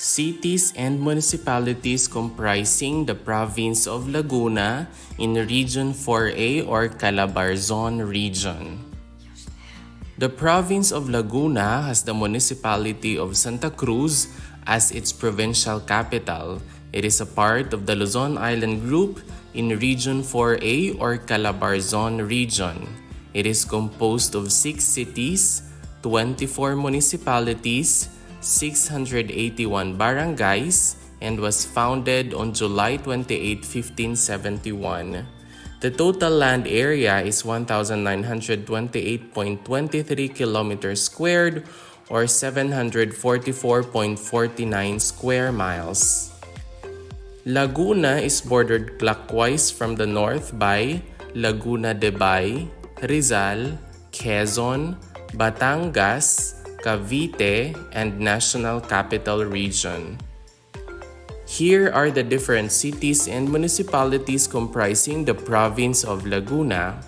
Cities and municipalities comprising the province of Laguna in Region 4A or CALABARZON region. The province of Laguna has the municipality of Santa Cruz as its provincial capital. It is a part of the Luzon Island Group in Region 4A or CALABARZON region. It is composed of 6 cities, 24 municipalities, 681 barangays, and was founded on July 28, 1571. The total land area is 1,928.23 kilometers squared or 744.49 square miles. Laguna is bordered clockwise from the north by Laguna de Bay, Rizal, Quezon, Batangas, Cavite, and National Capital Region. Here are the different cities and municipalities comprising the province of Laguna.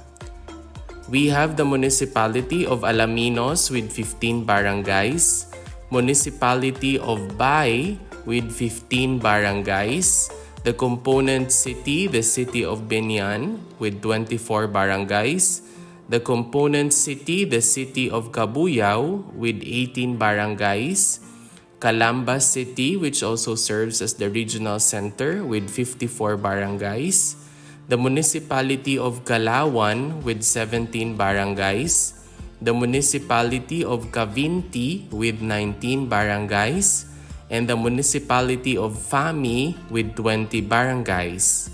We have the municipality of Alaminos with 15 barangays, municipality of Bay with 15 barangays, the component city, the city of Biñan with 24 barangays, the component city, the city of Cabuyao with 18 barangays, Calamba City, which also serves as the regional center with 54 barangays, the municipality of Calauan with 17 barangays, the municipality of Cavinti with 19 barangays, and the municipality of Fami with 20 barangays.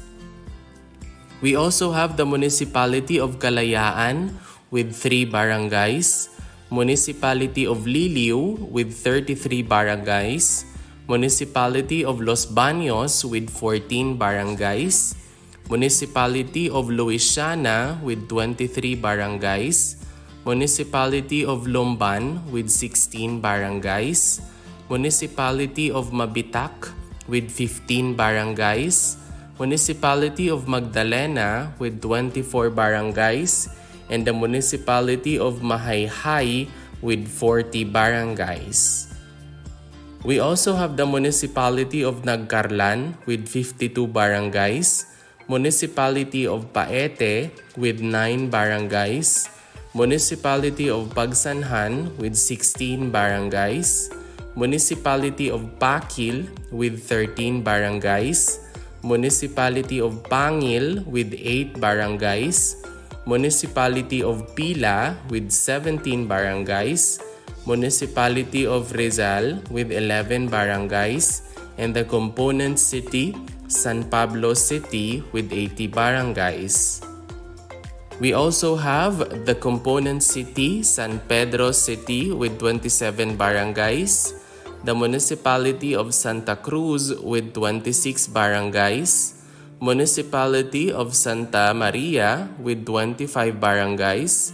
We also have the municipality of Kalayaan with 3 barangays, municipality of Liliu with 33 barangays, municipality of Los Baños with 14 barangays, municipality of Luisiana with 23 barangays, municipality of Lumban with 16 barangays, municipality of Mabitak with 15 barangays, municipality of Magdalena with 24 barangays, and the municipality of Mahayhay with 40 barangays. We also have the municipality of Nagcarlan with 52 barangays, municipality of Paete with 9 barangays, municipality of Pagsanhan with 16 barangays, municipality of Pakil with 13 barangays, municipality of Pangil with 8 barangays, municipality of Pila with 17 barangays, municipality of Rizal with 11 barangays, and the component city, San Pablo City with 80 barangays. We also have the component city, San Pedro City with 27 barangays, the municipality of Santa Cruz with 26 barangays, municipality of Santa Maria with 25 barangays,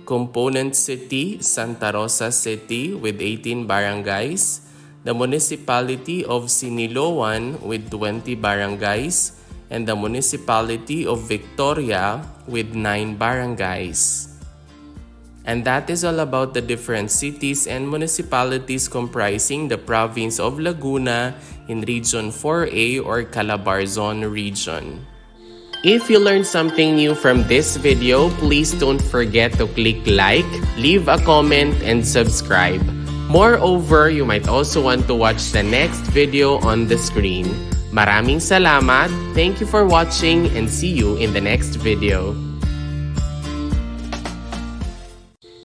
component city Santa Rosa City with 18 barangays, the municipality of Siniloan with 20 barangays, and the municipality of Victoria with 9 barangays. And that is all about the different cities and municipalities comprising the province of Laguna in Region 4A or CALABARZON region. If you learned something new from this video, please don't forget to click like, leave a comment, and subscribe. Moreover, you might also want to watch the next video on the screen. Maraming salamat, thank you for watching, and see you in the next video.